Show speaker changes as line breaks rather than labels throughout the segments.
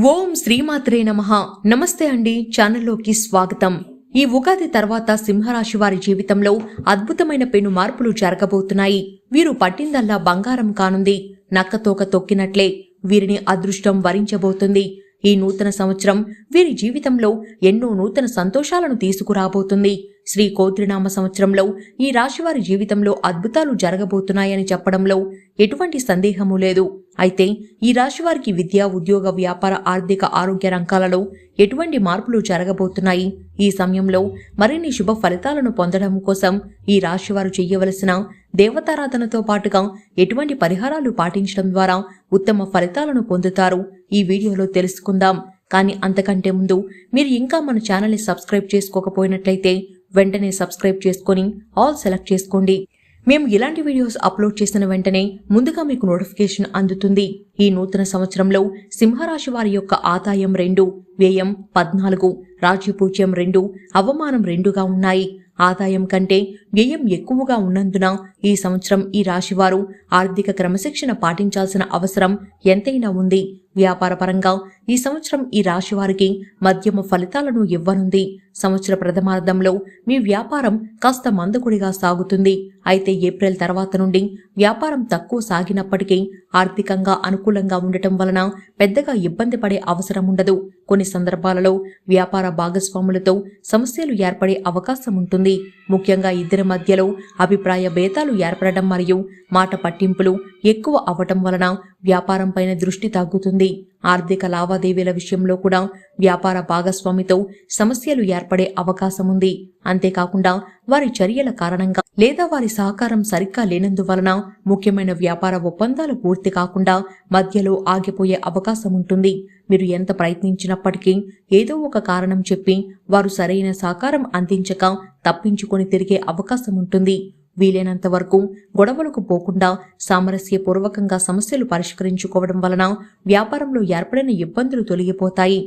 ఓం శ్రీమాత్రే నమః. నమస్తే అండి, ఛానల్లోకి స్వాగతం. ఈ ఉగాది తర్వాత సింహరాశి వారి జీవితంలో అద్భుతమైన పెను మార్పులు జరగబోతున్నాయి. వీరు పట్టిందల్లా బంగారం కానుంది. నక్కతోక తొక్కినట్లే వీరిని అదృష్టం వరించబోతుంది. ఈ నూతన సంవత్సరం వీరి జీవితంలో ఎన్నో నూతన సంతోషాలను తీసుకురాబోతుంది. శ్రీ కోత్రినామ సంవత్సరంలో ఈ రాశివారి జీవితంలో అద్భుతాలు జరగబోతున్నాయని చెప్పడంలో ఎటువంటి సందేహము లేదు. అయితే ఈ రాశివారికి విద్య, ఉద్యోగ, వ్యాపార, ఆర్థిక, ఆరోగ్య రంగాలలో ఎటువంటి మార్పులు జరగబోతున్నాయి? ఈ సమయంలో మరిన్ని శుభ ఫలితాలను పొందడం కోసం ఈ రాశివారు చేయవలసిన దేవతారాధనతో పాటుగా ఎటువంటి పరిహారాలు పాటించడం ద్వారా ఉత్తమ ఫలితాలను పొందుతారు ఈ వీడియోలో తెలుసుకుందాం. కానీ అంతకంటే ముందు మీరు ఇంకా మన ఛానల్ని సబ్స్క్రైబ్ చేసుకోకపోయినట్లయితే వెంటనే సబ్స్క్రైబ్ చేసుకొని ఆల్ సెలెక్ట్ చేసుకోండి. మేము ఇలాంటి వీడియోస్ అప్లోడ్ చేసిన వెంటనే ముందుగా మీకు నోటిఫికేషన్ అందుతుంది. ఈ నూతన సంవత్సరంలో సింహరాశి వారి యొక్క ఆదాయం 2, వ్యయం 14, రాజ్యపూజ్యం 2, అవమానం 2గా ఉన్నాయి. ఆదాయం కంటే వ్యయం ఎక్కువగా ఉన్నందున ఈ సంవత్సరం ఈ రాశివారు ఆర్థిక క్రమశిక్షణ పాటించాల్సిన అవసరం ఎంతైనా ఉంది. వ్యాపారపరంగా ఈ సంవత్సరం ఈ రాశివారికి మధ్యమ ఫలితాలను ఇవ్వనుంది. సంవత్సర ప్రథమార్థంలో మీ వ్యాపారం కాస్త మందకొడిగా సాగుతుంది. అయితే ఏప్రిల్ తర్వాత నుండి వ్యాపారం తక్కువ సాగినప్పటికీ ఆర్థికంగా అనుకూలంగా ఉండటం వలన పెద్దగా ఇబ్బంది పడే అవసరం ఉండదు. కొన్ని సందర్భాలలో వ్యాపార భాగస్వాములతో సమస్యలు ఏర్పడే అవకాశం ఉంటుంది. ముఖ్యంగా ఇద్దరి మధ్యలో అభిప్రాయ భేదాలు ఏర్పడడం మరియు మాట పట్టింపులు ఎక్కువ అవ్వటం వలన వ్యాపారంపైన దృష్టి తగ్గుతుంది. ఆర్థిక లావాదేవీల విషయంలో కూడా వ్యాపార భాగస్వామితో సమస్యలు ఏర్పడే అవకాశం ఉంది. అంతేకాకుండా వారి చర్యల కారణంగా లేదా వారి సహకారం సరిగ్గా లేనందువలన ముఖ్యమైన వ్యాపార ఒప్పందాలు పూర్తి కాకుండా మధ్యలో ఆగిపోయే అవకాశం ఉంటుంది. మీరు ఎంత ప్రయత్నించినప్పటికీ ఏదో ఒక కారణం చెప్పి వారు సరైన సహకారం అందించక తప్పించుకొని తిరిగే అవకాశం ఉంటుంది. వీలైనంత వరకు గొడవలకు పోకుండా సామరస్యపూర్వకంగా సమస్యలు పరిష్కరించుకోవడం వలన వ్యాపారంలో ఏర్పడిన ఇబ్బందులు తొలగిపోతాయి.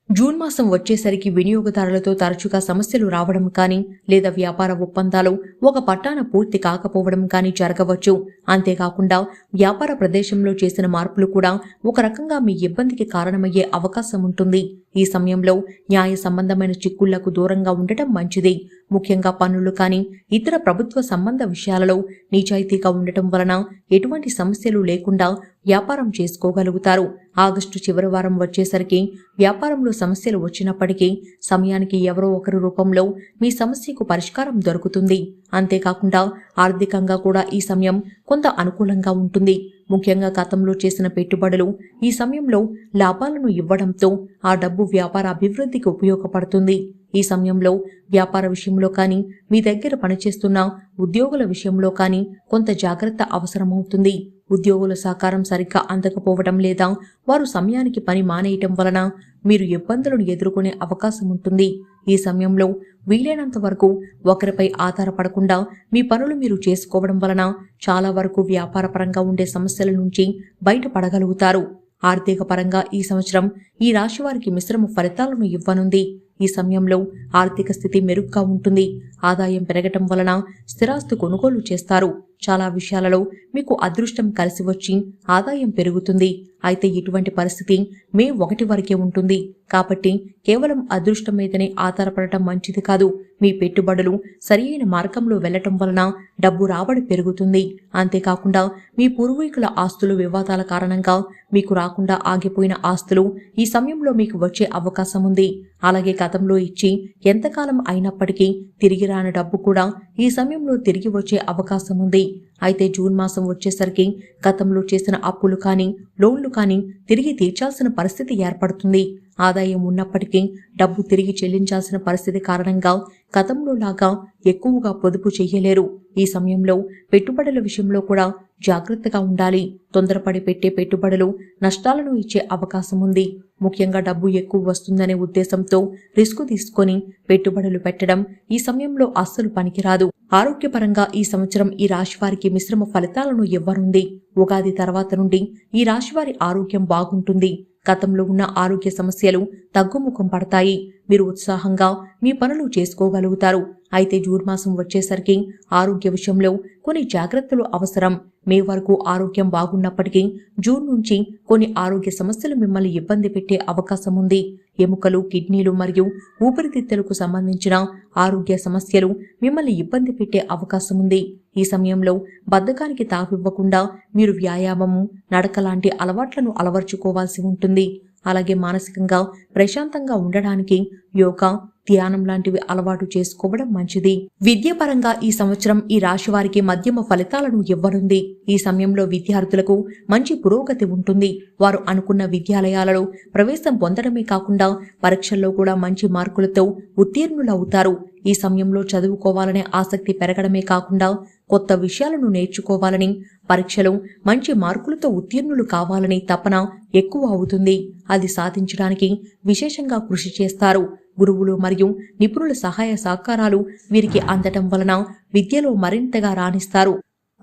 జూన్ మాసం వచ్చేసరికి వినియోగదారులతో తరచుగా సమస్యలు రావడం కానీ లేదా వ్యాపార ఒప్పందాలు ఒక పట్టాన పూర్తి కాకపోవడం కానీ జరగవచ్చు. అంతేకాకుండా వ్యాపార ప్రదేశంలో చేసిన మార్పులు కూడా ఒక రకంగా మీ ఇబ్బందికి కారణమయ్యే అవకాశం ఉంటుంది. ఈ సమయంలో న్యాయ సంబంధమైన చిక్కుళ్లకు దూరంగా ఉండటం మంచిది. ముఖ్యంగా పన్నులు కానీ ఇతర ప్రభుత్వ సంబంధ విషయాలలో నిజాయితీగా ఉండటం వలన ఎటువంటి సమస్యలు లేకుండా వ్యాపారం చేసుకోగలుగుతారు. ఆగస్టు చివరి వారం వచ్చేసరికి వ్యాపారంలో సమస్యలు వచ్చినప్పటికీ సమయానికి ఎవరో ఒకరి రూపంలో మీ సమస్యకు పరిష్కారం దొరుకుతుంది. అంతేకాకుండా ఆర్థికంగా కూడా ఈ సమయం కొంత అనుకూలంగా ఉంటుంది. ముఖ్యంగా గతంలో చేసిన పెట్టుబడులు ఈ సమయంలో లాభాలను ఇవ్వడంతో ఆ డబ్బు వ్యాపార అభివృద్ధికి ఉపయోగపడుతుంది. ఈ సమయంలో వ్యాపార విషయంలో కానీ మీ దగ్గర పనిచేస్తున్న ఉద్యోగుల విషయంలో కానీ కొంత జాగ్రత్త అవసరమవుతుంది. ఉద్యోగుల సహకారం సరిగ్గా అందకపోవడం లేదా వారు సమయానికి పని మానేయటం వలన మీరు ఇబ్బందులను ఎదుర్కొనే అవకాశం ఉంటుంది. ఈ సమయంలో వీలైనంత వరకు ఒకరిపై ఆధారపడకుండా మీ పనులు మీరు చేసుకోవడం వలన చాలా వరకు వ్యాపారపరంగా ఉండే సమస్యల నుంచి బయటపడగలుగుతారు. ఆర్థిక పరంగా ఈ సంవత్సరం ఈ రాశి వారికి మిశ్రమ ఫలితాలను ఇవ్వనుంది. ఈ సమయంలో ఆర్థిక స్థితి మెరుగ్గా ఉంటుంది. ఆదాయం పెరగటం వలన స్థిరాస్తి కొనుగోలు చేస్తారు. చాలా విషయాలలో మీకు అదృష్టం కలిసి వచ్చి ఆదాయం పెరుగుతుంది. అయితే ఇటువంటి పరిస్థితి మే 1 వరకే ఉంటుంది. కాబట్టి కేవలం అదృష్టం మీదనే ఆధారపడటం మంచిది కాదు. మీ పెట్టుబడులు సరియైన మార్గంలో వెళ్లటం వలన డబ్బు రాబడి పెరుగుతుంది. అంతేకాకుండా మీ పూర్వీకుల ఆస్తులు వివాదాల కారణంగా మీకు రాకుండా ఆగిపోయిన ఆస్తులు ఈ సమయంలో మీకు వచ్చే అవకాశం ఉంది. అలాగే గతంలో ఇచ్చి ఎంతకాలం అయినప్పటికీ తిరిగి రాని డబ్బు కూడా ఈ సమయంలో తిరిగి వచ్చే అవకాశం ఉంది. అయితే జూన్ మాసం వచ్చేసరికి గతంలో చేసిన అప్పులు కానీ లోన్లు కానీ తిరిగి తీర్చాల్సిన పరిస్థితి ఏర్పడుతుంది. ఆదాయం ఉన్నప్పటికీ డబ్బు తిరిగి చెల్లించాల్సిన పరిస్థితి కారణంగా గతంలో లాగా ఎక్కువగా పొదుపు చెయ్యలేరు. ఈ సమయంలో పెట్టుబడుల విషయంలో కూడా జాగ్రత్తగా ఉండాలి. తొందరపడి పెట్టే పెట్టుబడులు నష్టాలను ఇచ్చే అవకాశం ఉంది. ముఖ్యంగా డబ్బు ఎక్కువ వస్తుందనే ఉద్దేశంతో రిస్క్ తీసుకొని పెట్టుబడులు పెట్టడం ఈ సమయంలో అస్సలు పనికిరాదు. ఆరోగ్యపరంగా ఈ సంవత్సరం ఈ రాశివారికి మిశ్రమ ఫలితాలను ఇవ్వనుంది. ఉగాది తర్వాత నుండి ఈ రాశివారి ఆరోగ్యం బాగుంటుంది. గతంలో ఉన్న ఆరోగ్య సమస్యలు తగ్గుముఖం పడతాయి. మీరు ఉత్సాహంగా మీ పనులు చేసుకోగలుగుతారు. అయితే జూన్ మాసం వచ్చేసరికి ఆరోగ్య విషయంలో కొన్ని జాగ్రత్తలు అవసరం. మే వరకు ఆరోగ్యం బాగున్నప్పటికీ జూన్ నుంచి కొన్ని ఆరోగ్య సమస్యలు మిమ్మల్ని ఇబ్బంది పెట్టే అవకాశం ఉంది. ఎముకలు, కిడ్నీలు మరియు ఊపిరితిత్తులకు సంబంధించిన ఆరోగ్య సమస్యలు మిమ్మల్ని ఇబ్బంది పెట్టే అవకాశం ఉంది. ఈ సమయంలో బద్ధకానికి తావివ్వకుండా మీరు వ్యాయామము, నడక లాంటి అలవాట్లను అలవర్చుకోవాల్సి ఉంటుంది. అలాగే మానసికంగా ప్రశాంతంగా ఉండడానికి యోగా, ధ్యానం లాంటివి అలవాటు చేసుకోవడం మంచిది. విద్యాపరంగా ఈ సంవత్సరం ఈ రాశి వారికి మధ్యమ ఫలితాలను ఇవ్వనుంది. ఈ సమయంలో విద్యార్థులకు మంచి పురోగతి ఉంటుంది. వారు అనుకున్న విద్యాలయాలలో ప్రవేశం పొందడమే కాకుండా పరీక్షల్లో కూడా మంచి మార్కులతో ఉత్తీర్ణులవుతారు. ఈ సమయంలో చదువుకోవాలనే ఆసక్తి పెరగడమే కాకుండా కొత్త విషయాలను నేర్చుకోవాలని, పరీక్షలో మంచి మార్కులతో ఉత్తీర్ణులు కావాలని తపన ఎక్కువ అవుతుంది. అది సాధించడానికి విశేషంగా కృషి చేస్తారు. గురువులు మరియు నిపుణుల సహాయ సహకారాలు వీరికి అందటం వలన విద్యలో మరింతగా రాణిస్తారు.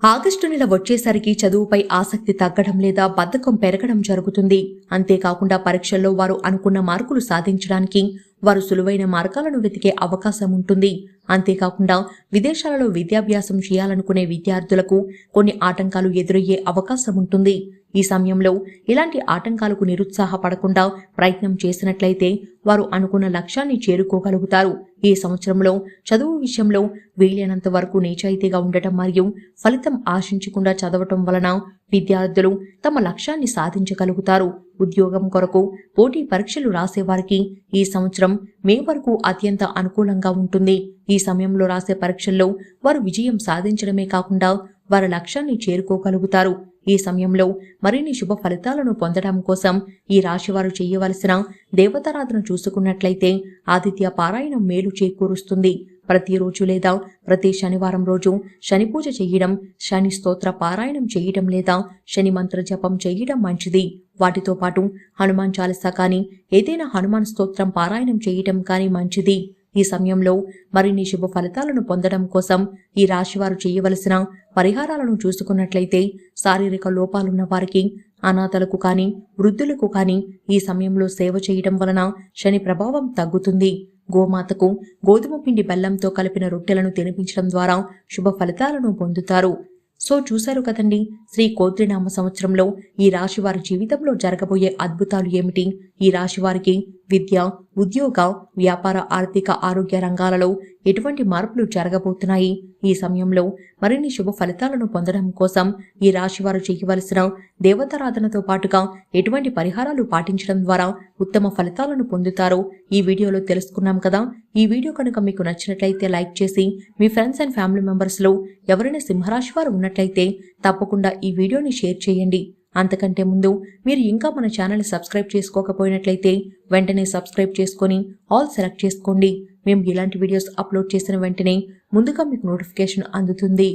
ఆగస్టు నెల వచ్చేసరికి చదువుపై ఆసక్తి తగ్గడం లేదా బద్ధకం పెరగడం జరుగుతుంది. అంతేకాకుండా పరీక్షల్లో వారు అనుకున్న మార్కులు సాధించడానికి వారు సులువైన మార్గాలను వెతికే అవకాశం ఉంటుంది. అంతేకాకుండా విదేశాలలో విద్యాభ్యాసం చేయాలనుకునే విద్యార్థులకు కొన్ని ఆటంకాలు ఎదురయ్యే అవకాశం ఉంటుంది. ఈ సమయంలో ఇలాంటి ఆటంకాలకు నిరుత్సాహపడకుండా ప్రయత్నం చేసినట్లయితే వారు అనుకున్న లక్ష్యాన్ని చేరుకోగలుగుతారు. ఈ సంవత్సరంలో చదువు విషయంలో వీలైనంత వరకు నిజాయితీగా ఉండటం మరియు ఫలితం ఆశించకుండా చదవటం వలన విద్యార్థులు తమ లక్ష్యాన్ని సాధించగలుగుతారు. ఉద్యోగం కొరకు పోటీ పరీక్షలు రాసేవారికి ఈ సంవత్సరం మే వరకు అత్యంత అనుకూలంగా ఉంటుంది. ఈ సమయంలో రాసే పరీక్షల్లో వారు విజయం సాధించడమే కాకుండా వారి లక్ష్యాన్ని చేరుకోగలుగుతారు. ఈ సమయంలో మరిన్ని శుభ ఫలితాలను పొందడం కోసం ఈ రాశివారు చేయవలసిన దేవతారాధన చూసుకున్నట్లయితే ఆదిత్య పారాయణం మేలు చేకూరుస్తుంది. ప్రతిరోజు లేదా ప్రతి శనివారం రోజు శని పూజ చేయడం, శని స్తోత్ర పారాయణం చేయడం లేదా శని మంత్ర జపం చేయడం మంచిది. వాటితో పాటు హనుమాన్ చాలీసా కానీ ఏదైనా హనుమాన్ స్తోత్రం పారాయణం చేయడం కానీ మంచిది. ఈ సమయంలో మరిన్ని శుభ ఫలితాలను పొందడం కోసం ఈ రాశివారు చేయవలసిన పరిహారాలను చూసుకున్నట్లయితే శారీరక లోపాలున్న వారికి, అనాథలకు కానీ వృద్ధులకు కానీ ఈ సమయంలో సేవ చేయడం వలన శని ప్రభావం తగ్గుతుంది. గోమాతకు గోధుమ పిండి బెల్లంతో కలిపిన రొట్టెలను తినిపించడం ద్వారా శుభ ఫలితాలను పొందుతారు. సో చూశారు కదండి, శ్రీ కోత్రినామ సంవత్సరంలో ఈ రాశి వారి జీవితంలో జరగబోయే అద్భుతాలు ఏమిటి? ఈ రాశి వారికి విద్య, ఉద్యోగ, వ్యాపార, ఆర్థిక, ఆరోగ్య రంగాలలో ఎటువంటి మార్పులు జరగబోతున్నాయి? ఈ సమయంలో మరిన్ని శుభ ఫలితాలను పొందడం కోసం ఈ రాశి వారు చేయవలసిన దేవతారాధనతో పాటుగా ఎటువంటి పరిహారాలు పాటించడం ద్వారా ఉత్తమ ఫలితాలను పొందుతారో ఈ వీడియోలో తెలుసుకున్నాం కదా. ఈ వీడియో కనుక మీకు నచ్చినట్లయితే లైక్ చేసి మీ ఫ్రెండ్స్ అండ్ ఫ్యామిలీ మెంబర్స్లో ఎవరైనా సింహరాశి వారు ఉన్నట్లయితే తప్పకుండా ఈ వీడియోని షేర్ చేయండి. అంతకంటే ముందు మీరు ఇంకా మన ఛానల్ని సబ్స్క్రైబ్ చేసుకోకపోయినట్లయితే వెంటనే సబ్స్క్రైబ్ చేసుకొని ఆల్ సెలెక్ట్ చేసుకోండి. మేము ఇలాంటి వీడియోస్ అప్లోడ్ చేసిన వెంటనే ముందుగా మీకు నోటిఫికేషన్ అందుతుంది.